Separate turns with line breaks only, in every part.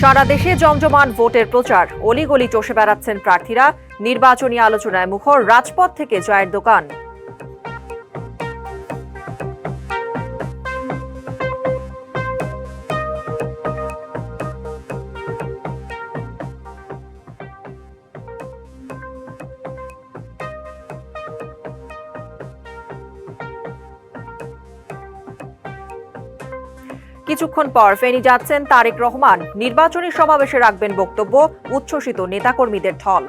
সারা দেশে জমজমাট ভোটের প্রচার, অলিগলি চষে বেড়াচ্ছেন প্রার্থীরা। নির্বাচনী আলোচনায় মুখর রাজপথ থেকে চায়ের দোকান। কিছুক্ষণ পর ফেনী যাচ্ছেন তারেক রহমান। নির্বাচনী সমাবেশে রাখবেন বক্তব্য, উচ্ছ্বসিত নেতাকর্মীদের ঢল।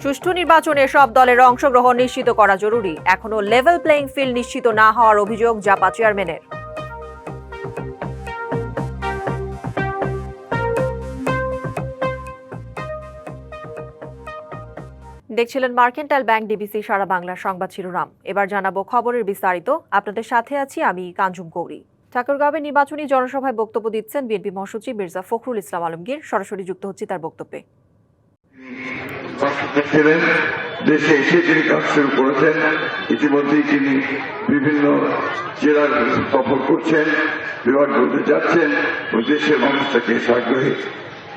সুষ্ঠু নির্বাচনে সব দলের অংশগ্রহণ নিশ্চিত করা জরুরি। এখনো লেভেল প্লেইং ফিল্ড নিশ্চিত না হওয়ার অভিযোগ জাপা চেয়ারম্যানের। দেখছিলেন মার্কেন্টাইল ব্যাংক ডিবিসি সারা বাংলা সংবাদ শিরোনাম। এবার জানাবো খবরের বিস্তারিত। আপনাদের সাথে আছি আমি কাঞ্জুম গৌরী। ঠাকুরগাঁওয়ে নির্বাচনী জনসভায় বক্তব্য দিচ্ছেন বিএনপি মহাসচিব মির্জা ফখরুল ইসলাম আলমগীর। সরাসরি যুক্ত হচ্ছি তার বক্তব্যে।
দেশে এসে তিনি কাজ শুরু করেছেন। ইতিমধ্যেই তিনি বিভিন্ন জেলা সফর করছেন, বিভাগগুলোতে যাচ্ছেন ও দেশের মানুষ তাকে সাগ্রহে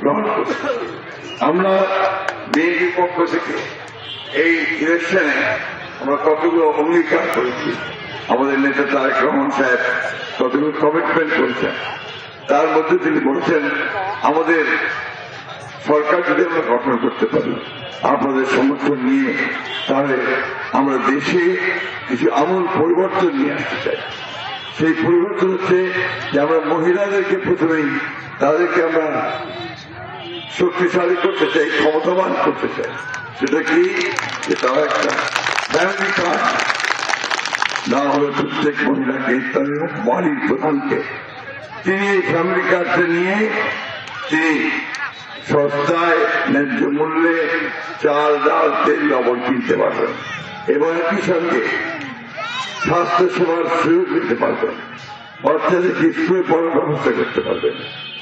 গ্রহণ করছেন। আমরা বিএনপির পক্ষ থেকে এই ইলেকশনে আমরা কতগুলো অঙ্গীকার করেছি, আমাদের নেতা তারেক রহমান সাহেব কতগুলো কমিটমেন্ট করেছেন। তার মধ্যে তিনি বলছেন আমাদের সরকার যদি আমরা গঠন করতে পারি আপনাদের সমর্থন নিয়ে, তাহলে আমরা দেশে কিছু আমূল পরিবর্তন নিয়ে আসতে চাই। সেই পরিবর্তন হচ্ছে যে আমরা মহিলাদেরকে প্রথমেই তাদেরকে আমরা শক্তিশালী করতে চাই, ক্ষমতাবান করতে চাই। সেটা কি, যে তারা একটা ফ্যামিলি কার্ড না হলে প্রত্যেক মহিলাকে তাদের বাড়ির প্রধানকে তিনি এই ফ্যামিলি কার্ডটা নিয়ে তিনি সস্তায় ন্যায্য মূল্যে চাল, ডাল, তেল, লবণ কিনতে পারবেন এবং একই সঙ্গে স্বাস্থ্য সেবার সুযোগ দিতে পারবেন, বাচ্চাদেরকে স্কুলে পড়ার ব্যবস্থা করতে পারবেন।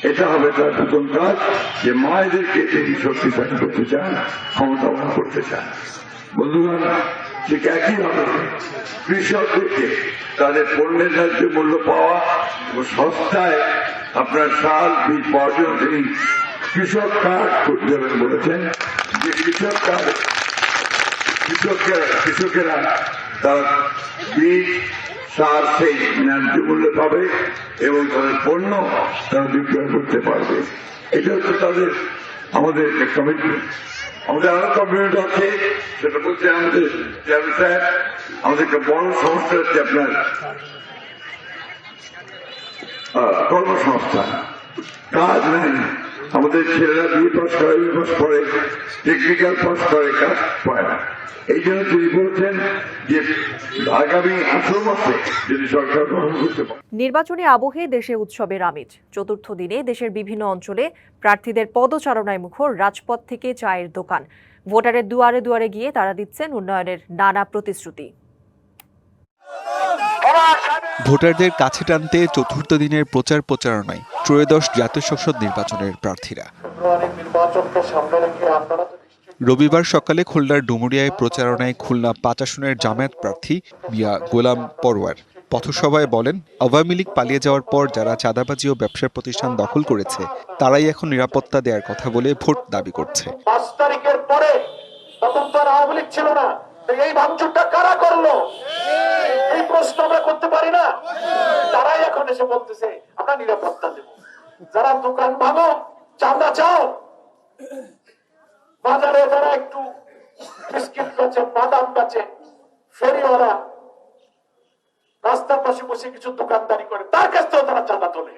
এটা হবে তার প্রথম কাজ, যে মায়েদেরকে তিনি শক্তিশালী করতে চান, ক্ষমতাবান করতে চান। বন্ধুগণ, ঠিক একইভাবে কৃষকদেরকে তাদের পণ্যের ন্যায্য মূল্য পাওয়া এবং সস্তায় আপনার সার, বীজ পাওয়ার জন্য তিনি কৃষক কার্ড করতে দেবেন বলেছেন। যে কৃষক কার্ড কৃষকেরা তারা বীজ, সার সেই ন্যায্য মূল্য পাবে এবং তাদের পণ্য তারা বিক্রয় করতে পারবে। এটা হচ্ছে তাদের আমাদের কমিটমেন্ট। আমাদের আরো কমিটমেন্ট আছে, সেটা বলছে আমাদের চেয়ারম্যান সাহেব, আমাদের একটা বড় সমস্যা হচ্ছে আপনার কর্মসংস্থান, কাজ নেই। আমাদের ছেলেরা বিএ পাস করে, বিএ পাস করে, টেকনিক্যাল পাস করে, কাজ পায় না। এই জন্য তিনি বলছেন যে আগামী 18 মাসে যদি সরকার গ্রহণ করতে পারে।
নির্বাচনী আবহে দেশে উৎসবের আমেজ। চতুর্থ দিনে দেশের বিভিন্ন অঞ্চলে প্রার্থীদের পদচারণায় মুখর রাজপথ থেকে চায়ের দোকান। ভোটারের দুয়ারে দুয়ারে গিয়ে তারা দিচ্ছেন উন্নয়নের নানা প্রতিশ্রুতি।
ভোটারদের কাছে টানতে চতুর্থ দিনের প্রচার প্রচারণায় ত্রয়োদশ জাতীয় সংসদ নির্বাচনের প্রার্থীরা। রবিবার সকালে খুলনার ডুমুরিয়ায় প্রচারণায় খুলনা ৫ আসনের জামায়াত প্রার্থী মিয়া গোলাম পরওয়ার পথসভায় বলেন, আওয়ামী লীগ পালিয়ে যাওয়ার পর যারা চাঁদাবাজি ও ব্যবসার প্রতিষ্ঠান দখল করেছে তারাই এখন নিরাপত্তা দেওয়ার কথা বলে ভোট দাবি করছে।
৫ তারিখের পরে তখন তো আওয়ামী লীগ ছিল না, এই ভাঙচুরটা কারা করলো এই প্রশ্ন আমরা করতে পারি না। তারাই এখন এসে বলতেছে আমরা নিরাপত্তা দেব। যারা দোকান ভাঙো, চাঁদা চাও, বাজারে যারা একটু বিস্কিট বেচে, বাদাম বেচে, ফেরিওয়ালা রাস্তার পাশে বসে কিছু দোকানদারি করে, তার কাছ থেকেও তারা চাঁদা তোলে।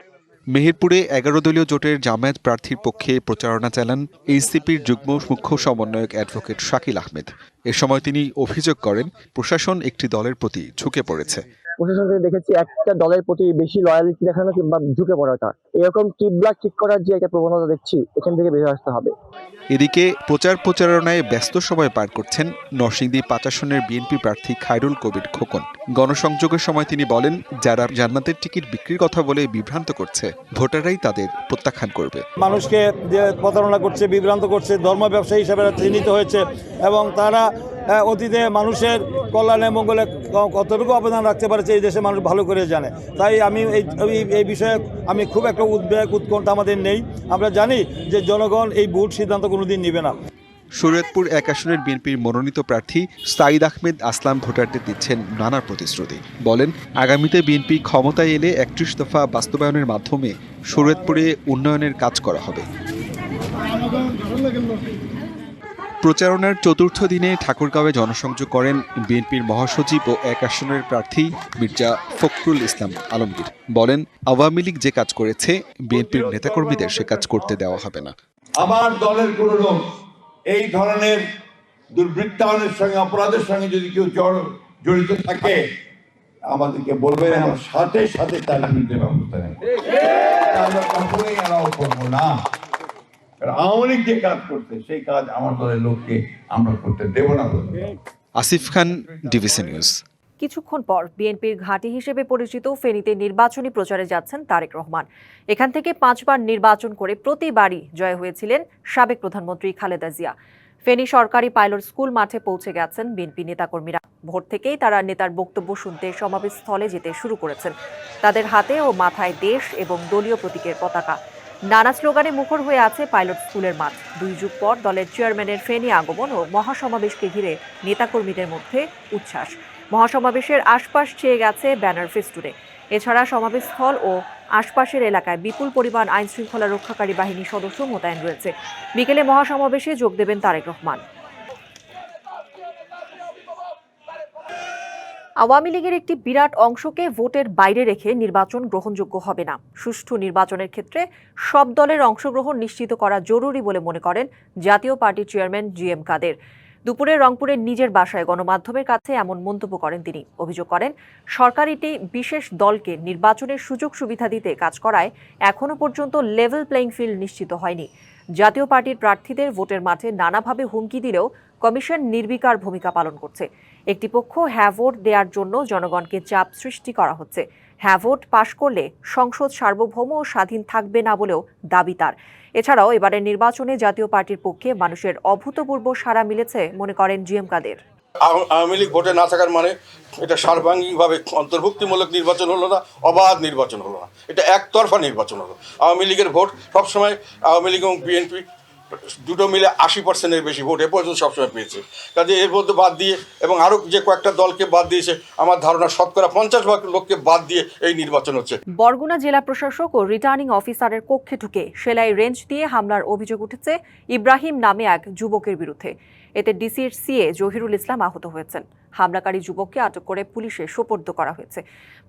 মেহেরপুরে 11 দলীয় জোটের জামায়াত প্রার্থীর পক্ষে প্রচারণা চালান এনসিপির যুগ্ম মুখ্য সমন্বয়ক অ্যাডভোকেট শাকিল আহমেদ। এ সময় তিনি অভিযোগ করেন, প্রশাসন একটি দলের প্রতি ঝুঁকে পড়েছে।
প্রশাসনকে দেখেছি একটা দলের প্রতি বেশি লয়ালিটি দেখানো কিংবা ঝুঁকে পড়াটা, এরকম কিবলা ঠিক করার যে একটা প্রবণতা দেখছি, এখান থেকে বেরিয়ে আসতে হবে।
এদিকে প্রচার প্রচারণায় ব্যস্ত সময় পার করছেন নরসিংদী ৫ আসনের বিএনপি প্রার্থী খায়রুল কবির খোকন। গণসংযোগের সময় তিনি বলেন, যারা জান্নাতের টিকিট বিক্রির কথা বলে বিভ্রান্ত করছে, ভোটাররাই তাদের প্রত্যাখ্যান করবে।
মানুষকে যে প্রতারণা করছে, বিভ্রান্ত করছে, ধর্ম ব্যবসায়ী হিসেবে চিহ্নিত হয়েছে এবং তারা অতীতে মানুষের কল্যাণে মঙ্গলে কতটুকু অবদান রাখতে পারছে এই দেশে মানুষ ভালো করে জানে। তাই আমি এই বিষয়ে আমি খুব একটা উদ্বেগ উৎকণ্ঠা আমাদের নেই। আমরা জানি যে জনগণ এই ভুল সিদ্ধান্ত কোনোদিন নেবে না।
শরীয়তপুর ১ আসনের বিএনপির মনোনীত প্রার্থী সাঈদ আহমেদ আসলাম ভোটারদের দিচ্ছেন নানা প্রতিশ্রুতি। বলেন, আগামীতে বিএনপি ক্ষমতায় এলে ৩১ দফা বাস্তবায়নের মাধ্যমে শরীয়তপুরে উন্নয়নের কাজ করা হবে। প্রচারণার চতুর্থ দিনে ঠাকুরগাঁওয়ে জনসংযোগ করেন বিএনপির মহাসচিব ও ১ আসনের প্রার্থী মির্জা ফখরুল ইসলাম আলমগীর। বলেন, আওয়ামী লীগ যে কাজ করেছে বিএনপির নেতাকর্মীদের সে কাজ করতে দেওয়া হবে না।
আমার দলের কোন লোক এই ধরনের দুর্বৃত্তায়নের সঙ্গে অপরাধের সঙ্গে যদি কেউ জড়িত থাকে আমাদেরকে বলবেন, আমার সাথে সাথে তার বিরুদ্ধে ব্যবস্থা নেব। আমরা কখনোই এলাও করবো না। আওয়ামী লীগ যে কাজ করছে সেই কাজ আমার দলের লোককে আমরা করতে দেব না।
আসিফ খান, ডিবিসি নিউজ।
কিছুক্ষণ পর বিএনপির ঘাঁটি হিসেবে পরিচিত ফেনীতে নির্বাচনী প্রচারে যাচ্ছেন তারেক রহমান। এখান থেকে 5 বার নির্বাচন করে প্রতিবারই জয় হয়েছিলেন সাবেক প্রধানমন্ত্রী খালেদা জিয়া। ফেনী সরকারি পাইলট স্কুল মাঠে পৌঁছে গেছেন বিএনপি নেতাকর্মীরা। ভোর থেকেই তারা নেতার বক্তব্য শুনতে সমাবেশস্থলে যেতে শুরু করেছেন। তাদের হাতে ও মাথায় দেশ এবং দলীয় প্রতীকের পতাকা। নানা স্লোগানে মুখর হয়ে আছে পাইলট স্কুলের মাঠ। 2 যুগ পর দলের চেয়ারম্যানের ফেনী আগমন ও মহাসমাবেশকে ঘিরে নেতাকর্মীদের মধ্যে উচ্ছ্বাস। মহাসমাবেশের আশপাশ ছেয়ে গেছে ব্যানার ফেস্টুনে। এছাড়া সমাবেশস্থল ও আশপাশের এলাকায় বিপুল পরিমাণ আইনশৃঙ্খলা রক্ষাকারী বাহিনীর সদস্য মোতায়েন রয়েছে। বিকেলে মহাসমাবেশে যোগ দেবেন তারেক রহমান। আওয়ামী লীগের একটি বিরাট অংশকে ভোটের বাইরে রেখে নির্বাচন গ্রহণযোগ্য হবে না। সুষ্ঠু নির্বাচনের ক্ষেত্রে সব দলের অংশগ্রহণ নিশ্চিত করা জরুরি বলে মনে করেন জাতীয় পার্টির চেয়ারম্যান জি.এম. কাদের। দুপুরে রংপুরের নিজের বাসায় গণমাধ্যমের কাছে এমন মন্তব্য করেন তিনি। অভিযোগ করেন, সরকার একটি বিশেষ দলকে নির্বাচনের সুযোগ সুবিধা দিতে কাজ করায় এখনো পর্যন্ত লেভেল প্লেইং ফিল্ড নিশ্চিত হয়নি। জাতীয় পার্টির প্রার্থীদের ভোটের মাঠে নানাভাবে হুমকি দিলেও কমিশন নির্বিকার ভূমিকা পালন করছে। একটি পক্ষ হ্যাঁ ভোট দেওয়ার জন্য জনগণকে চাপ সৃষ্টি করা হচ্ছে। হ্যাঁ ভোট পাশ করলে সংসদ সার্বভৌম ও স্বাধীন থাকবে না বলেও দাবি তার। এছাড়াও এবারের নির্বাচনে জাতীয় পার্টির পক্ষে মানুষের অভূতপূর্ব সাড়া মিলেছে মনে করেন জি.এম. কাদের।
আওয়ামী লীগ ভোটে না থাকার মানে এটা সার্বাঙ্গিকভাবে অন্তর্ভুক্তিমূলক নির্বাচন হলো না, অবাধ নির্বাচন হলো না, এটা একতরফা নির্বাচন হলো। আওয়ামী লীগের ভোট সবসময়, আওয়ামী লীগ এবং বিএনপি দুটো মিলে 80%-এর বেশি ভোট এ পর্যন্ত সবসময় পেয়েছে। কাজে এর মধ্যে বাদ দিয়ে এবং আরও যে কয়েকটা দলকে বাদ দিয়েছে, আমার ধারণা শতকরা 50% লোককে বাদ দিয়ে এই নির্বাচন হচ্ছে।
বরগুনা জেলা প্রশাসক ও রিটার্নিং অফিসারের কক্ষে ঢুকে সেলাই রেঞ্জ দিয়ে হামলার অভিযোগ উঠেছে ইব্রাহিম নামে এক যুবকের বিরুদ্ধে। এতে ডিসির সিএ জহিরুল ইসলাম আহত হয়েছেন। হামলাকারী যুবককে আটক করে পুলিশে সোপর্দ করা হয়েছে।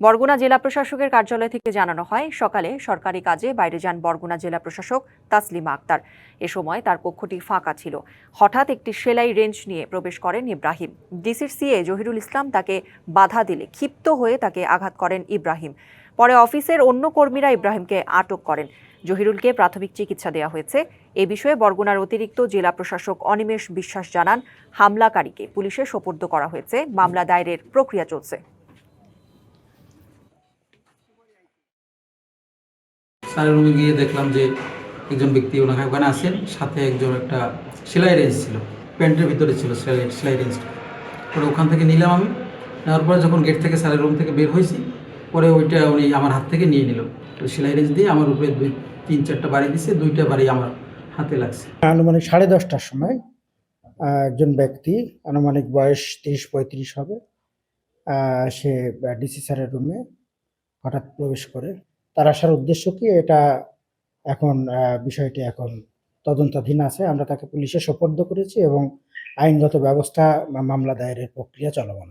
বরগুনা জেলা প্রশাসকের কার্যালয় থেকে জানানো হয়, সকালে সরকারি কাজে বাইরে যান বরগুনা জেলা প্রশাসক তাসলিমা আক্তার। এ সময় তার কক্ষটি ফাঁকা ছিল। হঠাৎ একটি সেলাই রেঞ্জ নিয়ে প্রবেশ করেন ইব্রাহিম। ডিসির সিএ জহিরুল ইসলাম তাকে বাধা দিলে ক্ষিপ্ত হয়ে তাকে আঘাত করেন ইব্রাহিম। পরে অফিসের অন্য কর্মীরা ইব্রাহিমকে আটক করেন। জহিরুলকে প্রাথমিক চিকিৎসা দেওয়া হয়েছে। এ বিষয়ে বরগুনার অতিরিক্ত জেলা প্রশাসক অনিমেষ বিশ্বাস জানান, হামলাকারীকে পুলিশে সোপর্দ করা হয়েছে। মামলা দায়েরের প্রক্রিয়া চলছে।
স্যারের রুমে গিয়ে দেখলাম যে একজন ব্যক্তি ওখানে আছেন, সাথে একজন একটা সেলাই রেঞ্জ ছিল, প্যান্টের ভিতরে ছিল সেলাই রেঞ্জটা। পরে ওখান থেকে নিলাম আমি। নেওয়ার পরে যখন গেট থেকে স্যারের রুম থেকে বের হয়েছি, পরে ওইটা উনি আমার হাত থেকে নিয়ে নিল। তো সেলাই রেঞ্জ দিয়ে আমার উপরে 3-4টা বাড়ি দিচ্ছে, 2টা বাড়ি আমার হাতে লাগছে।
আনুমানিক 10:30টার সময় একজন ব্যক্তি, আনুমানিক বয়স 30-35 হবে, সে ডিসি স্যারের রুমে হঠাৎ প্রবেশ করে। তার আসার উদ্দেশ্য কি, এটা এখন বিষয়টি এখন তদন্তাধীন আছে। আমরা তাকে পুলিশে সোপর্দ করেছি এবং আইনগত ব্যবস্থা, মামলা দায়েরের প্রক্রিয়া চলমান।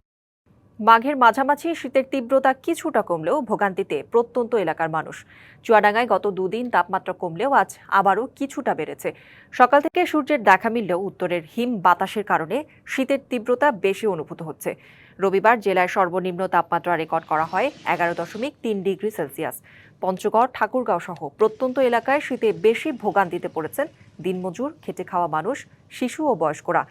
মাঘের মাঝামাঝি শীতের তীব্রতা কিছুটা কমলেও ভোগান্তিতে প্রত্যন্ত এলাকার মানুষ। চুয়াডাঙ্গায় গত 2 দিন তাপমাত্রা কমলেও আজ আবারও কিছুটা বেড়েছে। সকাল থেকে সূর্যের দেখা মিললেও উত্তরের হিম বাতাসের কারণে শীতের তীব্রতা বেশি অনুভূত হচ্ছে। রবিবার জেলায় সর্বনিম্ন তাপমাত্রা রেকর্ড করা হয় 11.3 ডিগ্রি সেলসিয়াস। পঞ্চগড়, ঠাকুরগাঁও সহ প্রত্যন্ত এলাকায় শীতে বেশি ভোগান্তিতে পড়েছেন দিনমজুর, খেটে খাওয়া মানুষ, শিশু ও বয়স্করা।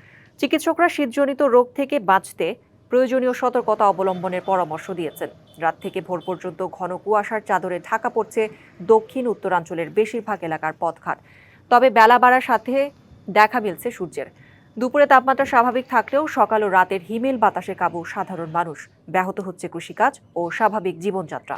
চিকিৎসকরা শীতজনিত রোগ থেকে বাঁচতে প্রয়োজনীয় সতর্কতা অবলম্বনের পরামর্শ দিয়েছেন। রাত থেকে ভোর পর্যন্ত ঘন কুয়াশার চাদরে ঢাকা পড়ছে দক্ষিণ উত্তরাঞ্চলের বেশিরভাগ এলাকার পথঘাট। তবে বেলা বাড়ার সাথে দেখা মিলছে সূর্যের। দুপুরে তাপমাত্রা স্বাভাবিক থাকলেও সকাল ও রাতের হিমেল বাতাসে কাবু সাধারণ মানুষ। ব্যাহত হচ্ছে কৃষিকাজ ও স্বাভাবিক জীবনযাত্রা।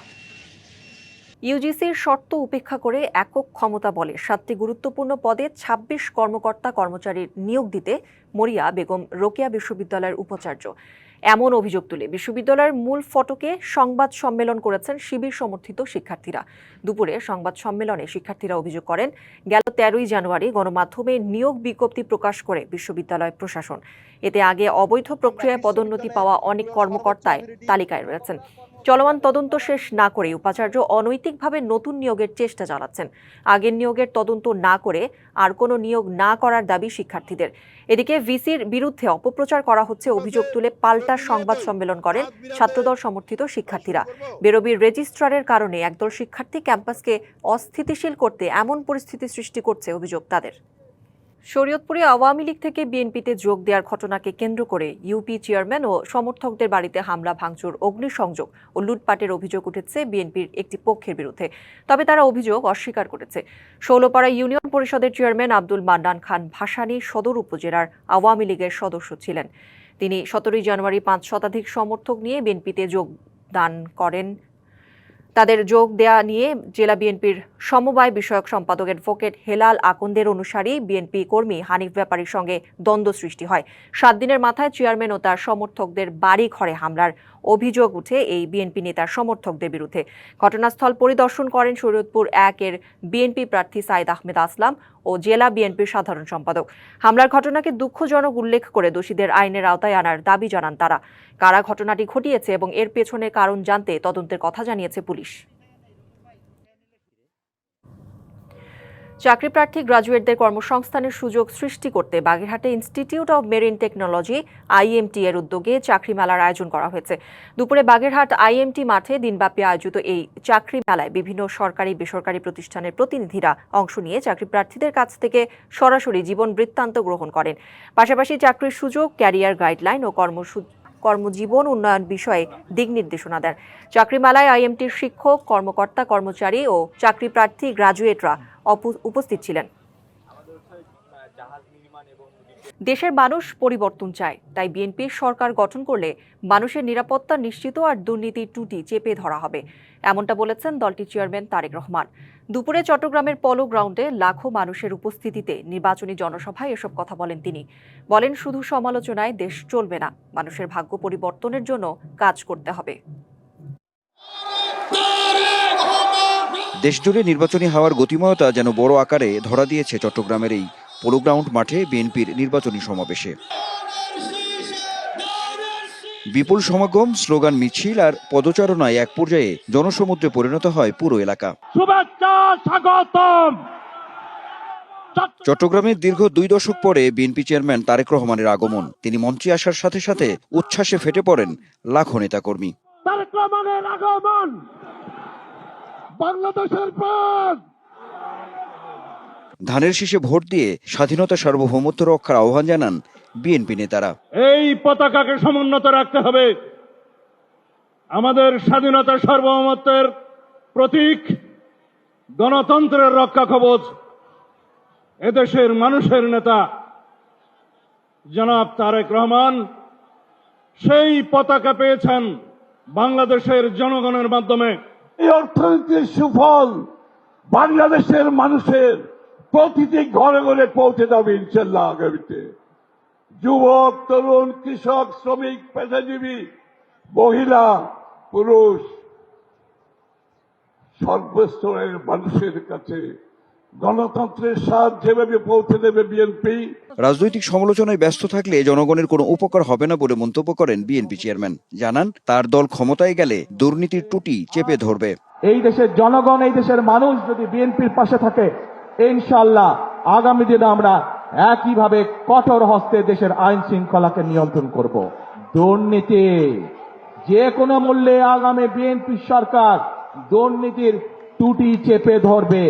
ইউজিসির শর্ত উপেক্ষা করে একক ক্ষমতা বলে 7টি গুরুত্বপূর্ণ পদে 26 কর্মকর্তা কর্মচারীর নিয়োগ দিতে মরিয়া বেগম রোকেয়া বিশ্ববিদ্যালয়ের উপাচার্য। এমন অভিযোগ তুলে বিশ্ববিদ্যালয়ের মূল ফটকে সংবাদ সম্মেলন করেছেন শিবির সমর্থিত শিক্ষার্থীরা। দুপুরে সংবাদ সম্মেলনে শিক্ষার্থীরা অভিযোগ করেন, গেল 13ই জানুয়ারি গণমাধ্যমে নিয়োগ বিজ্ঞপ্তি প্রকাশ করে বিশ্ববিদ্যালয় প্রশাসন। এতে আগে অবৈধ প্রক্রিয়ায় পদোন্নতি পাওয়া অনেক কর্মকর্তায় তালিকায় রয়েছেন। চলমান তদন্ত শেষ না করে উপাচার্য অনৈতিকভাবে নতুন নিয়োগের চেষ্টা চালাচ্ছেন। আগের নিয়োগের তদন্ত না করে আর কোনো নিয়োগ না করার দাবি শিক্ষার্থীদের। এদিকে ভিসির বিরুদ্ধে অপপ্রচার করা হচ্ছে অভিযোগ তুলে পাল্টা সংবাদ সম্মেলন করেন ছাত্রদল সমর্থিত শিক্ষার্থীরা। বেরোবির রেজিস্ট্রারের কারণে একদল শিক্ষার্থী ক্যাম্পাসকে অস্থিতিশীল করতে এমন পরিস্থিতি সৃষ্টি করছে অভিযোগ তাদের। শরীয়তপুরে আওয়ামী লীগ থেকে বিএনপিতে যোগ দেওয়ার ঘটনাকে কেন্দ্র করে ইউপি চেয়ারম্যান ও সমর্থকদের বাড়িতে হামলা, ভাঙচুর, অগ্নিসংযোগ ও লুটপাটের অভিযোগ উঠেছে বিএনপির একটি পক্ষের বিরুদ্ধে। তবে তারা অভিযোগ অস্বীকার করেছে। ষোলপাড়া ইউনিয়ন পরিষদের চেয়ারম্যান আব্দুল মান্নান খান ভাসানী সদর উপজেলার আওয়ামী লীগের সদস্য ছিলেন। তিনি 17ই জানুয়ারি 5 শতাধিক সমর্থক নিয়ে বিএনপিতে যোগদান করেন। তাদের যোগ দেয়া নিয়ে জেলা বিএনপির সমবায় বিষয়ক সম্পাদক অ্যাডভোকেট হেলাল আকন্দের অনুসারী বিএনপি কর্মী হানিফ ব্যাপারীর সঙ্গে দ্বন্দ্ব সৃষ্টি হয়। 7 দিনের মাথায় চেয়ারম্যান ও তার সমর্থকদের বাড়ি ঘরে হামলার অভিযোগ উঠে এই বিএনপি নেতার সমর্থকদের বিরুদ্ধে। ঘটনাস্থল পরিদর্শন করেন শরীয়তপুর 1-এর বিএনপি প্রার্থী সাইদ আহমেদ আসলাম ও জেলা বিএনপির সাধারণ সম্পাদক। হামলার ঘটনাকে দুঃখজনক উল্লেখ করে দোষীদের আইনের আওতায় আনার দাবি জানান তারা। কারা ঘটনাটি ঘটিয়েছে এবং এর পেছনের কারণ জানতে তদন্তের কথা জানিয়েছে পুলিশ। চাকরি প্রার্থী গ্রাজুয়েটদের কর্মসংস্থানের সুযোগ সৃষ্টি করতে বাগেরহাটে institute of marine technology IMT এর উদ্যোগে চাকরি মেলার আয়োজন করা হয়েছে। দুপুরে বাগেরহাট IMT মাঠে দিনব্যাপী আয়োজিত এই চাকরি মেলায় বিভিন্ন সরকারি বেসরকারি প্রতিষ্ঠানের প্রতিনিধিরা অংশ নিয়ে চাকরি প্রার্থীদের কাছ থেকে সরাসরি জীবন বৃত্তান্ত গ্রহণ করেন। পাশাপাশি চাকরির সুযোগ, ক্যারিয়ার গাইডলাইন ও কর্মজীবন উন্নয়ন বিষয়ে দিক নির্দেশনা দেন। চাকরি মেলায় IMTর শিক্ষক, কর্মকর্তা, কর্মচারী ও চাকরি প্রার্থী গ্রাজুয়েটরা উপস্থিত ছিলেন। দেশের মানুষ পরিবর্তন চায়, তাই বিএনপির সরকার গঠন করলে মানুষের নিরাপত্তা নিশ্চিত আর দুর্নীতির টুটি চেপে ধরা হবে, এমনটা বলেছেন দলটির চেয়ারম্যান তারেক রহমান। দুপুরে চট্টগ্রামের পলো গ্রাউন্ডে লাখো মানুষের উপস্থিতিতে নির্বাচনী জনসভায় এসব কথা বলেন তিনি। বলেন, শুধু সমালোচনায় দেশ চলবে না, মানুষের ভাগ্য পরিবর্তনের জন্য কাজ করতে হবে।
দেশজুড়ে নির্বাচনী হাওয়ার গতিময়তা যেন বড় আকারে ধরা দিয়েছে চট্টগ্রামের এই পোলো গ্রাউন্ড মাঠে বিএনপির নির্বাচনী সমাবেশে। বিপুল সমাগম, স্লোগান, মিছিল আর পদচারণায় এক পর্যায়ে জনসমুদ্রে পরিণত হয় পুরো এলাকা। চট্টগ্রামের দীর্ঘ 2 দশক পরে বিএনপি চেয়ারম্যান তারেক রহমানের আগমন। তিনি মঞ্চে আসার সাথে সাথে উচ্ছ্বাসে ফেটে পড়েন লাখো নেতাকর্মী।
তারেক রহমানের আগমন বাংলাদেশের প্রাণ।
ধানের শীষে ভোট দিয়ে স্বাধীনতা সার্বভৌমত্ব রক্ষার আহ্বান জানান বিএনপি নেতারা।
এই পতাকাকে সমুন্নত রাখতে হবে। আমাদের স্বাধীনতা সার্বভৌমত্বের প্রতীক, গণতন্ত্রের রক্ষা কবচ। এদেশের মানুষের নেতা জনাব তারেক রহমান সেই পতাকা পেয়েছেন বাংলাদেশের জনগণের মাধ্যমে।
এই অর্থনীতির সুফল বাংলাদেশের মানুষের প্রতিটি ঘরে ঘরে পৌঁছে যাবে ইনশাল্লাহ আগামীতে। যুবক, তরুণ, কৃষক, শ্রমিক, পেশাজীবী, মহিলা, পুরুষ, সর্বস্তরের মানুষের কাছে গণতন্ত্রের স্বাদ যেভাবে পৌঁছে দেবে বিএনপি।
রাজনৈতিক সমালোচনায় ব্যস্ত থাকলে জনগণের কোনো উপকার হবে না বলে মন্তব্য করেন বিএনপি চেয়ারম্যান। জানান, তার দল ক্ষমতায় গেলে দুর্নীতির টুটি চেপে ধরবে।
এই দেশের জনগণ, এই দেশের মানুষ যদি বিএনপির পাশে থাকে, ইনশাআল্লাহ আগামী দিনে আমরা একইভাবে কঠোর হস্তে দেশের আইন শৃঙ্খলাকে নিয়ন্ত্রণ করব। দুর্নীতি যে কোনো মূল্যে আগামী বিএনপি সরকার দুর্নীতির টুটি চেপে ধরবে।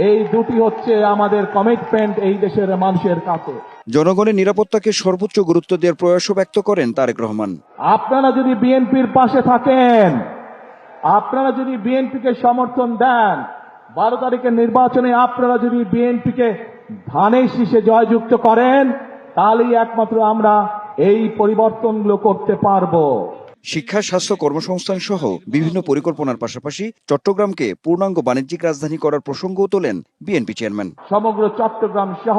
এই দুটি হচ্ছে আমাদের কমিটমেন্ট এই দেশের মানুষের কাছে।
জনগণের নিরাপত্তাকে সর্বোচ্চ গুরুত্ব দেওয়ার প্রয়াসও ব্যক্ত করেন তারেক রহমান।
আপনারা যদি বিএনপির পাশে থাকেন, আপনারা যদি বিএনপিকে সমর্থন দেন, 12 তারিখের নির্বাচনে আপনারা যদি বিএনপিকে ধানের শীষে জয়যুক্ত করেন, তাহলেই একমাত্র আমরা এই পরিবর্তনগুলো করতে পারবো।
শিক্ষা, স্বাস্থ্য, কর্মসংস্থান সহ বিভিন্ন পরিকল্পনার পাশাপাশি চট্টগ্রামকে পূর্ণাঙ্গ বাণিজ্যিক রাজধানী করার প্রসঙ্গও তোলেন বিএনপি চেয়ারম্যান।
সমগ্র চট্টগ্রাম সহ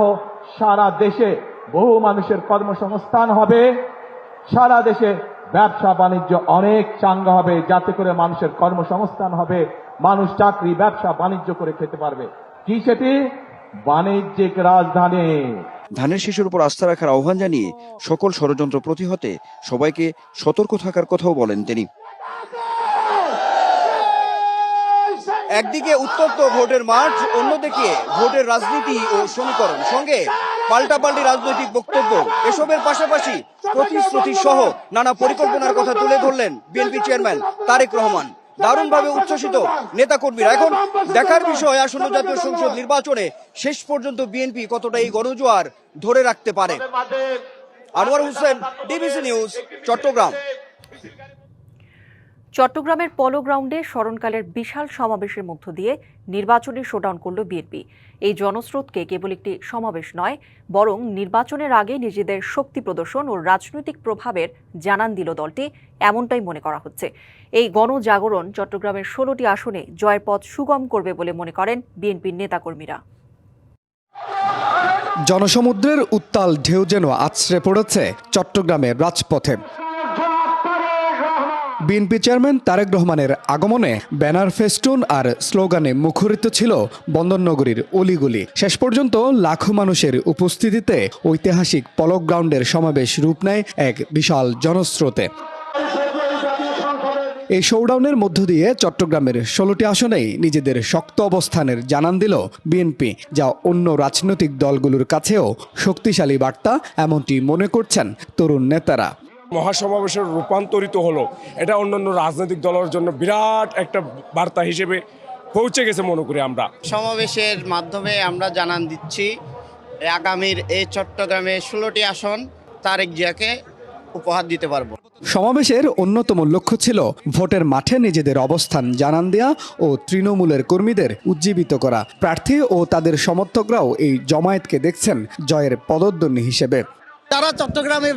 সারা দেশে বহু মানুষের কর্মসংস্থান হবে, সারা দেশে ব্যবসা বাণিজ্য অনেক চাঙ্গা হবে, যাতে করে মানুষের কর্মসংস্থান হবে, মানুষ চাকরি ব্যবসা বাণিজ্য করে খেতে পারবে। কি সেটি? বাণিজ্যিক রাজধানী।
ধানের শীষের উপর আস্থা রাখার আহ্বান জানিয়ে সকল ষড়যন্ত্র প্রতিহতে সবাইকে সতর্ক থাকার কথাও বলেন তিনি। একদিকে উত্তপ্ত ভোটের মাঠ, অন্যদিকে ভোটের রাজনীতি ও সমীকরণ, সঙ্গে পাল্টাপাল্টি রাজনৈতিক বক্তব্য, এসবের পাশাপাশি প্রতিশ্রুতি সহ নানা পরিকল্পনার কথা তুলে ধরলেন বিএনপি চেয়ারম্যান তারেক রহমান। দারুণভাবে উচ্ছ্বসিত নেতাকর্মীরা। এখন দেখার বিষয় আসন্ন জাতীয় সংসদ নির্বাচনে শেষ পর্যন্ত বিএনপি কতটা এই গণজোয়ার ধরে রাখতে পারে। Anwar Hossain, DBC news, Chattogram.
চট্টগ্রামের পলো গ্রাউন্ডে স্মরণকালের বিশাল সমাবেশের মধ্য দিয়ে নির্বাচনী শোডাউন করল বিএনপি। এই জনস্রোতকে কেবল একটি সমাবেশ নয়, বরং নির্বাচনের আগে নিজেদের শক্তি প্রদর্শন ও রাজনৈতিক প্রভাবের জানান দিল দলটি, এমনটাই মনে করা হচ্ছে। এই গণজাগরণ চট্টগ্রামের 16টি আসনে জয়ের পথ সুগম করবে বলে মনে করেন বিএনপির নেতাকর্মীরা।
জনসমুদ্রের উত্তাল ঢেউ যেন আছড়ে পড়েছে চট্টগ্রামের রাজপথে। বিএনপি চেয়ারম্যান তারেক রহমানের আগমনে ব্যানার, ফেস্টুন আর স্লোগানে মুখরিত ছিল বন্দরনগরীর অলিগলি। শেষ পর্যন্ত লাখো মানুষের উপস্থিতিতে ঐতিহাসিক পলো গ্রাউন্ডের সমাবেশ রূপ নেয় এক বিশাল জনস্রোতে। এই শোডাউনের মধ্য দিয়ে চট্টগ্রামের 16টি আসনেই নিজেদের শক্ত অবস্থানের জানান দিল বিএনপি, যা অন্য রাজনৈতিক দলগুলোর কাছেও শক্তিশালী বার্তা, এমনটি মনে করছেন তরুণ নেতারা।
মহাসমাবেশের রূপান্তরিত হলো, এটা অন্যান্য রাজনৈতিক দলের জন্য বিরাট একটা বার্তা হিসেবে পৌঁছে গেছে মনে করি আমরা।
সমাবেশের মাধ্যমে আমরা জানান দিচ্ছি আগামীর এই চট্টগ্রামে 16টি আসন তারেক জিয়াকে উপহার দিতে পারবো।
সমাবেশের অন্যতম লক্ষ্য ছিল ভোটের মাঠে নিজেদের অবস্থান জানান দেয়া ও তৃণমূলের কর্মীদের উজ্জীবিত করা। প্রার্থী ও তাদের সমর্থকরাও এই জমায়েতকে দেখছেন জয়ের পদধ্বনি হিসেবে।
যারা চট্টগ্রামের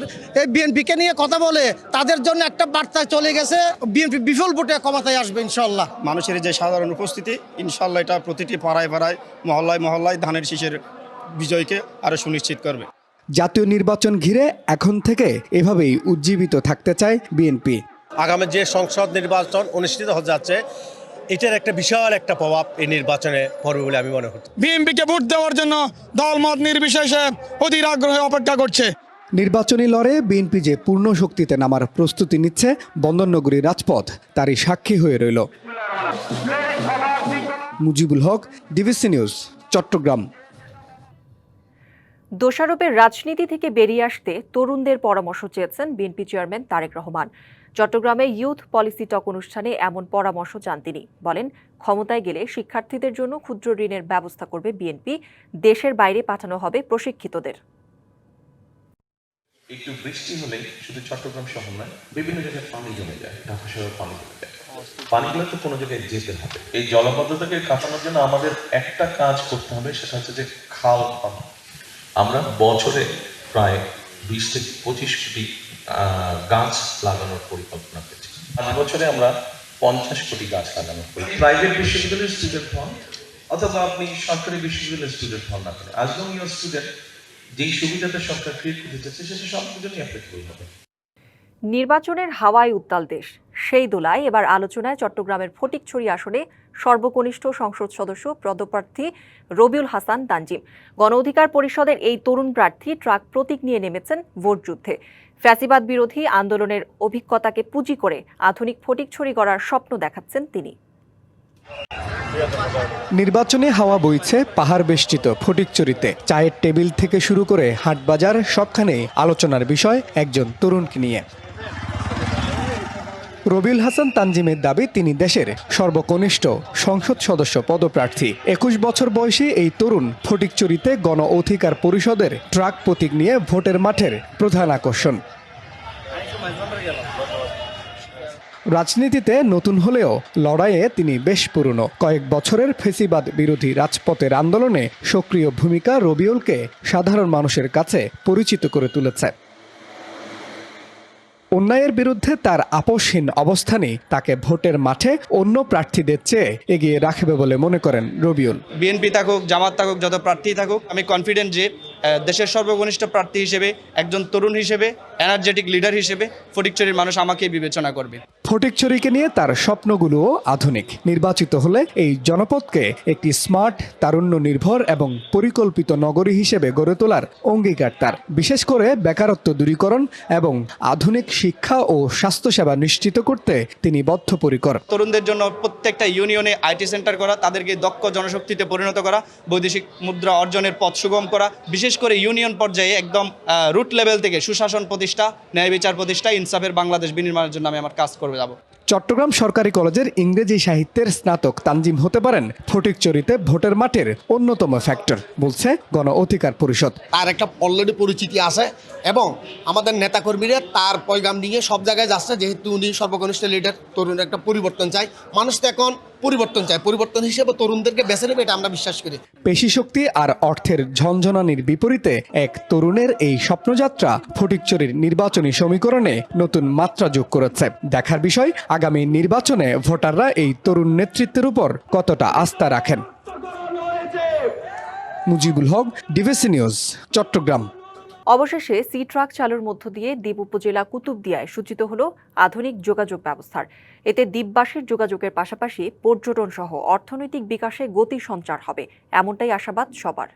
বিএনপিকে নিয়ে কথা বলে, তাদের জন্য একটা বার্তা চলে গেছে, বিএনপি বিপুল ভোটে ক্ষমতায় আসবে ইনশাল্লাহ।
মানুষের যে সাধারণ উপস্থিতি, ইনশাল্লাহ এটা প্রতিটি পাড়ায় পাড়ায়, মহল্লায় মহল্লায় ধানের শীষের বিজয়কে আরো সুনিশ্চিত করবে।
জাতীয় নির্বাচন ঘিরে এখন থেকে এভাবেই উজ্জীবিত থাকতে চায় বিএনপি।
আগামী যে সংসদ নির্বাচন অনুষ্ঠিত হতে যাচ্ছে, এটার একটা বিশাল একটা প্রভাব এই নির্বাচনে পড়বে বলে আমি মনে করি।
বিএনপিকে ভোট দেওয়ার জন্য দলমত নির্বিশেষে অধীর আগ্রহে অপেক্ষা করছে।
নির্বাচনী লড়ে বিএনপি যে পূর্ণ শক্তিতে নামার প্রস্তুতি নিচ্ছে বন্দরনগরীর রাজপথ তারই সাক্ষী হয়ে রইল। Mujibul Haque, DBC news, Chittagong.
দোষারোপের রাজনীতি থেকে বেরিয়ে আসতে তরুণদের পরামর্শ চেয়েছেন বিএনপি চেয়ারম্যান তারেক রহমান। চট্টগ্রামে ইউথ পলিসি টক অনুষ্ঠানে এমন পরামর্শ চান তিনি। বলেন, ক্ষমতায় গেলে শিক্ষার্থীদের জন্য ক্ষুদ্র ঋণের ব্যবস্থা করবে বিএনপি, দেশের বাইরে পাঠানো হবে প্রশিক্ষিতদের।
একটু বৃষ্টি হলে শুধু চট্টগ্রাম শহর নয়, বিভিন্ন জায়গায় পানি জমে যায়, ঢাকা শহরে পানি জমে যায়। পানিগুলো তো কোনো জায়গায় যেতে হবে। এই জলাবদ্ধতাকে কাটানোর জন্য আমাদের একটা কাজ করতে হবে, সেটা হচ্ছে যে খাল খনন। আমরা বছরে প্রায় 20 থেকে 25 কোটি গাছ লাগানোর পরিকল্পনা করেছি। 5 বছরে আমরা 50 কোটি গাছ লাগানোর পরিকল্পনা। প্রাইভেট বিশ্ববিদ্যালয়ের স্টুডেন্ট হন অথবা আপনি সরকারি বিশ্ববিদ্যালয়ের স্টুডেন্ট হন না কেন, আজ লং ইউর স্টুডেন্ট, যেই সুবিধাটা সরকার ক্রিয়েট করতে চাচ্ছে সেটা সবার জন্যই অ্যাপ্লিকেবল হবে।
নির্বাচনের হাওয়ায় উত্তাল দেশ, সেই দোলায় এবার আলোচনায় চট্টগ্রামের ফটিকছড়ি আসনে সর্বকনিষ্ঠ সংসদ সদস্য পদপ্রার্থী রবিউল হাসান তানজিম। গণ অধিকার পরিষদের এই তরুণ প্রার্থী ট্রাক প্রতীক নিয়ে নেমেছেন ভোটযুদ্ধে। ফ্যাসিবাদ বিরোধী আন্দোলনের অভিজ্ঞতাকে পুঁজি করে আধুনিক ফটিকছড়ি গড়ার স্বপ্ন দেখাচ্ছেন তিনি।
নির্বাচনে হাওয়া বইছে পাহাড় বেষ্টিত ফটিকছড়িতে। চায়ের টেবিল থেকে শুরু করে হাটবাজার সবখানেই আলোচনার বিষয় একজন তরুণকে নিয়ে। রবিউল হাসান তানজিমের দাবি তিনি দেশের সর্বকনিষ্ঠ সংসদ সদস্য পদপ্রার্থী। 21 বছর বয়সী এই তরুণ ফটিকছড়িতে গণ অধিকার পরিষদের ট্রাক প্রতীক নিয়ে ভোটের মাঠের প্রধান আকর্ষণ। রাজনীতিতে নতুন হলেও লড়াইয়ে তিনি বেশ পুরনো। কয়েক বছরের ফেসিবাদ বিরোধী রাজপথের আন্দোলনে সক্রিয় ভূমিকা রবিউলকে সাধারণ মানুষের কাছে পরিচিত করে তুলেছে। অন্যায়ের বিরুদ্ধে তার আপোষহীন অবস্থানই তাকে ভোটের মাঠে অন্য প্রার্থীদের চেয়ে এগিয়ে রাখবে বলে মনে করেন রবিউল।
বিএনপি থাকুক, জামাত থাকুক, যত প্রার্থী থাকুক, আমি কনফিডেন্ট যে দেশের সর্বকনিষ্ঠ প্রার্থী হিসেবে, একজন তরুণ হিসেবে, এনার্জেটিক লিডার হিসেবে ফটিকছড়ির মানুষ আমাকেই বিবেচনা করবে।
ফটিকছড়িকে নিয়ে তার স্বপ্নগুলোও আধুনিক। নির্বাচিত হলে এই জনপদকে একটি স্মার্ট, তারুণ্য নির্ভর এবং পরিকল্পিত নগরী হিসেবে গড়ে তোলার অঙ্গীকার তার। বিশেষ করে বেকারত্ব দূরীকরণ এবং আধুনিক শিক্ষা ও স্বাস্থ্যসেবা নিশ্চিত করতে তিনি বদ্ধপরিকর।
তরুণদের জন্য প্রত্যেকটা ইউনিয়নে আইটি সেন্টার করা, তাদেরকে দক্ষ জনশক্তিতে পরিণত করা, বৈদেশিক মুদ্রা অর্জনের পথ সুগম করা, বিশেষ করে ইউনিয়ন পর্যায়ে একদম রুট লেভেল থেকে সুশাসন প্রতিষ্ঠা, ন্যায় বিচার প্রতিষ্ঠা, ইনসাফের বাংলাদেশ বিনির্মাণের জন্য আমি আমার কাজ করবে যাব।
চট্টগ্রাম সরকারি কলেজের ইংরেজি সাহিত্যের স্নাতক তানজিম হতে পারেন ফটিকছড়িতে ভোটের মাঠের অন্যতম ফ্যাক্টর, বলছে গণ অধিকার পরিষদ।
তার একটা অলরেডি পরিচিতি আছে এবং আমাদের নেতাকর্মীরা তার পয়গাম নিয়ে সব জায়গায় যাচ্ছে, যেহেতু উনি সর্বকনিষ্ঠ লিডার। তরুণের একটা পরিবর্তন চাই, মানুষ তো এখন পরিবর্তন চায়, পরিবর্তন হিসেবে তরুণদেরকে বেছে নেবে, এটা আমরা বিশ্বাস করি।
পেশিশক্তি আর অর্থের ঝনঝনানির বিপরীতে এক তরুণের এই স্বপ্নযাত্রা ফটিকছড়ির নির্বাচনী সমীকরণে নতুন মাত্রা যোগ করেছে। দেখার বিষয় আগামী নির্বাচনে ভোটাররা এই তরুণ নেতৃত্বের উপর কতটা আস্থা রাখেন। Mujibul Haque, DVC news, Chittagong.
অবশেষে সি ট্রাক চালুর মধ্য দিয়ে দ্বীপ উপজেলা কুতুবদিয়ায় সূচিত হল আধুনিক যোগাযোগ ব্যবস্থার। এতে দ্বীপবাসীর যোগাযোগের পাশাপাশি পর্যটন সহ অর্থনৈতিক বিকাশে গতি সঞ্চার হবে, এমনটাই আশাবাদ সবার।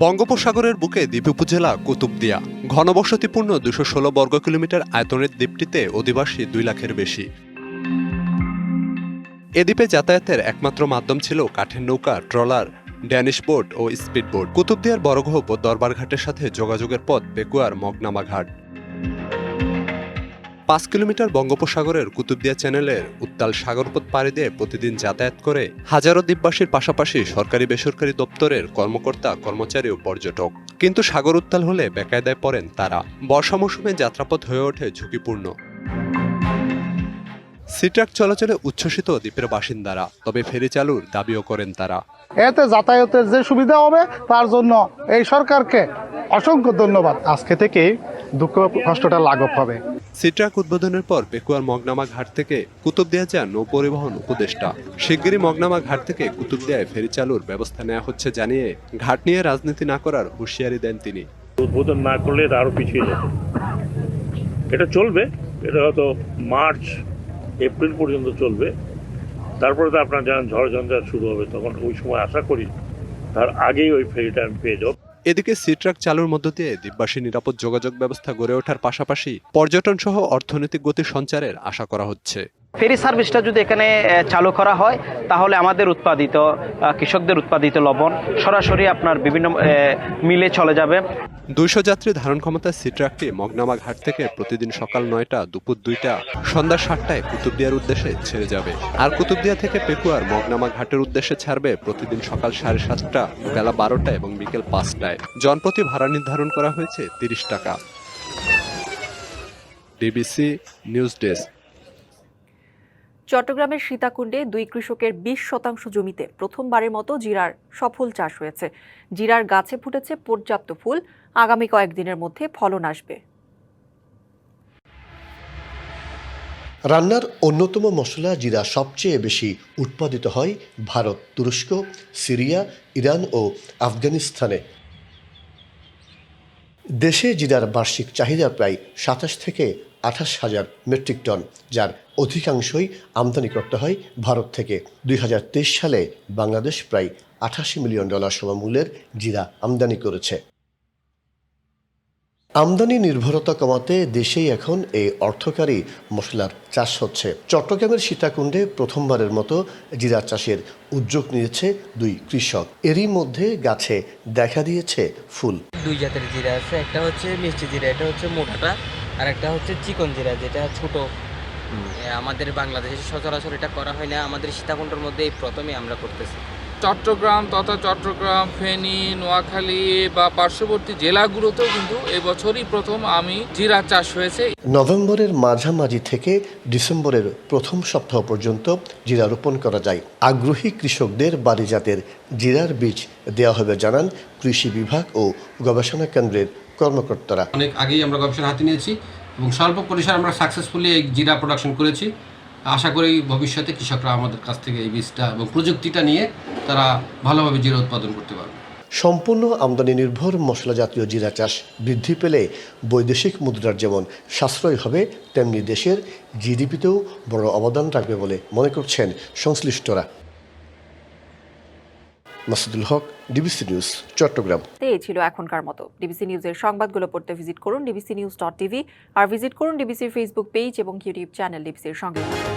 বঙ্গোপসাগরের বুকে দ্বীপ উপজেলা কুতুবদিয়া ঘনবসতিপূর্ণ 216 বর্গ কিলোমিটার আয়তনের দ্বীপটিতে অধিবাসী 2 লাখের বেশি। এ দ্বীপে যাতায়াতের একমাত্র মাধ্যম ছিল কাঠের নৌকা, ট্রলার, ড্যানিশ বোট ও স্পিড বোট। কুতুবদিয়ার বড়ঘোপ ও দরবার ঘাটের সাথে যোগাযোগের পথ পেকুয়ার মগনামা ঘাট। 5 কিলোমিটার বঙ্গোপসাগরের কুতুবদিয়া চ্যানেলের উত্তাল সাগরপথ পাড়ি দিয়ে প্রতিদিন যাতায়াত করে হাজারো দ্বীপবাসীর পাশাপাশি সরকারি বেসরকারি দপ্তরের কর্মকর্তা, কর্মচারী ও পর্যটক। কিন্তু সাগর উত্তাল হলে বেকায়দায় পড়েন তারা। বর্ষা মৌসুমে যাত্রাপথ হয়ে ওঠে ঝুঁকিপূর্ণ। সি ট্রাক চলাচলে উচ্ছ্বসিত দ্বীপের বাসিন্দারা, তবে ফেরি চালুর দাবিও করেন তারা।
এতে যাতায়াতের যে সুবিধা হবে তার জন্য এই সরকারকে অসংখ্য ধন্যবাদ। আজকে থেকে দুঃখ কষ্টটা লাঘব হবে।
সি ট্রাক উদ্বোধনের পর পেকুয়ার মগনামা ঘাট থেকে কুতুবদিয়া যান নৌ পরিবহন উপদেষ্টা। শিগগিরই মগনামা ঘাট থেকে কুতুবদিয়ায় ফেরি চালুর ব্যবস্থা নেওয়া হচ্ছে জানিয়ে ঘাট নিয়ে রাজনীতি না করার হুঁশিয়ারি দেন তিনি।
উদ্বোধন না করলে এটা আরো পিছিয়ে যাবে। এটা চলবে, এটা হয়তো মার্চ এপ্রিল পর্যন্ত চলবে। তারপরে তো আপনার জানেন ঝড় ঝঞ্ঝাট শুরু হবে, তখন ওই সময় আশা করি তার আগেই ওই ফেরিটা আমি পেয়ে যাব।
এদিকে সি ট্রাক চালুর মধ্য দিয়ে দ্বীপবাসী নিরাপদ যোগাযোগ ব্যবস্থা গড়ে ওঠার পাশাপাশি পর্যটন সহ অর্থনৈতিক গতি সঞ্চারের আশা করা হচ্ছে।
ফেরি সার্ভিসটা যদি এখানে চালু করা হয় তাহলে আমাদের উৎপাদিত কৃষকদের উৎপাদিত লবণ সরাসরি আপনার বিভিন্ন মিলে চলে যাবে।
200 যাত্রী ধারণ ক্ষমতার সি ট্রাকটি মগনামা ঘাট থেকে প্রতিদিন সকাল 9টা, দুপুর 2টা, সন্ধ্যা 7টায় কুতুবদিয়ার উদ্দেশ্যে ছেড়ে যাবে। আর কুতুবদিয়া থেকে পেকুয়ার মগনামা ঘাটের উদ্দেশ্যে ছাড়বে প্রতিদিন সকাল 7:30টা, বেলা 12টা এবং বিকেল 5টায়। জনপ্রতি ভাড়া নির্ধারণ করা হয়েছে 30 টাকা। DBC news desk.
চট্টগ্রামের সীতাকুণ্ডে 2 কৃষকের 20% জমিতে প্রথমবারের মতো জিরার সফল চাষ হয়েছে। জিরার গাছে ফুটেছে পর্যাপ্ত ফুল, আগামী কয়েকদিনের মধ্যে ফলন আসবে।
রান্নার অন্যতম মশলা জিরা সবচেয়ে বেশি উৎপাদিত হয় ভারত, তুরস্ক, সিরিয়া, ইরান ও আফগানিস্তানে। দেশে জিরার বার্ষিক চাহিদা প্রায় 27 থেকে 28 হাজার মেট্রিক টন, যার অধিকাংশই আমদানি করতে হয় ভারত থেকে। 2023 সালে বাংলাদেশ প্রায় $88 মিলিয়ন সমমূল্যের জিরা আমদানি করেছে। আমদানি নির্ভরতা কমাতে দেশেই এখন এই অর্থকারী মশলার চাষ হচ্ছে। চট্টগ্রামের সীতাকুণ্ডে প্রথমবারের মতো জিরা চাষের উদ্যোগ নিয়েছে 2 কৃষক। এরই মধ্যে গাছে দেখা দিয়েছে ফুল।
2 জাতের জিরা আছে, একটা হচ্ছে মিষ্টি জিরা, এটা হচ্ছে মোটাটা, আর একটা হচ্ছে চিকন জিরা যেটা ছোট। আমাদের বাংলাদেশে সচরাচর এটা করা হয় না, আমাদের সীতাকুণ্ডের মধ্যে এই প্রথমে আমরা করতেছি।
চট্টগ্রাম তথা চট্টগ্রাম, ফেনী, নোয়াখালী বা পার্শ্ববর্তী জেলাগুলোতেও কিন্তু এবছরই প্রথম আমি জিরা চাষ হয়েছে।
নভেম্বরের মাঝামাঝি থেকে ডিসেম্বরের প্রথম সপ্তাহ পর্যন্ত জিরা রোপণ করা যায়। আগ্রহী কৃষকদের বাড়িজাতের জিরার বীজ দেওয়া হবে জানান কৃষি বিভাগ ও গবেষণা কেন্দ্রের কর্মকর্তারা।
অনেক আগেই আমরা গবেষণা হাতে নিয়েছি এবং স্বল্প পরিসরে আমরা সাকসেসফুলি এই জিরা প্রোডাকশন করেছি। আশা করি ভবিষ্যতে কৃষকরা আমাদের কাছ থেকে এই বীজটা এবং প্রযুক্তিটা নিয়ে তারা ভালোভাবে জিরা উৎপাদন করতে পারবে।
সম্পূর্ণ আমদানি নির্ভর মশলা জাতীয় জিরা চাষ বৃদ্ধি পেলে বৈদেশিক মুদ্রার যেমন সাশ্রয় হবে, তেমনি দেশের জিডিপিতেও বড় অবদান রাখবে বলে মনে করছেন সংশ্লিষ্টরা। মাসুদুল হক, ডিবিসি নিউজ, চট্টগ্রাম।
এই ছিল এখনকার মতো। ডিবিসি নিউজের সংবাদগুলো পড়তে ভিজিট করুন dbcnews.tv আর ভিজিট করুন ডিবিসির ফেসবুক পেজ এবং ইউটিউব চ্যানেল ডিবিসির সঙ্গে।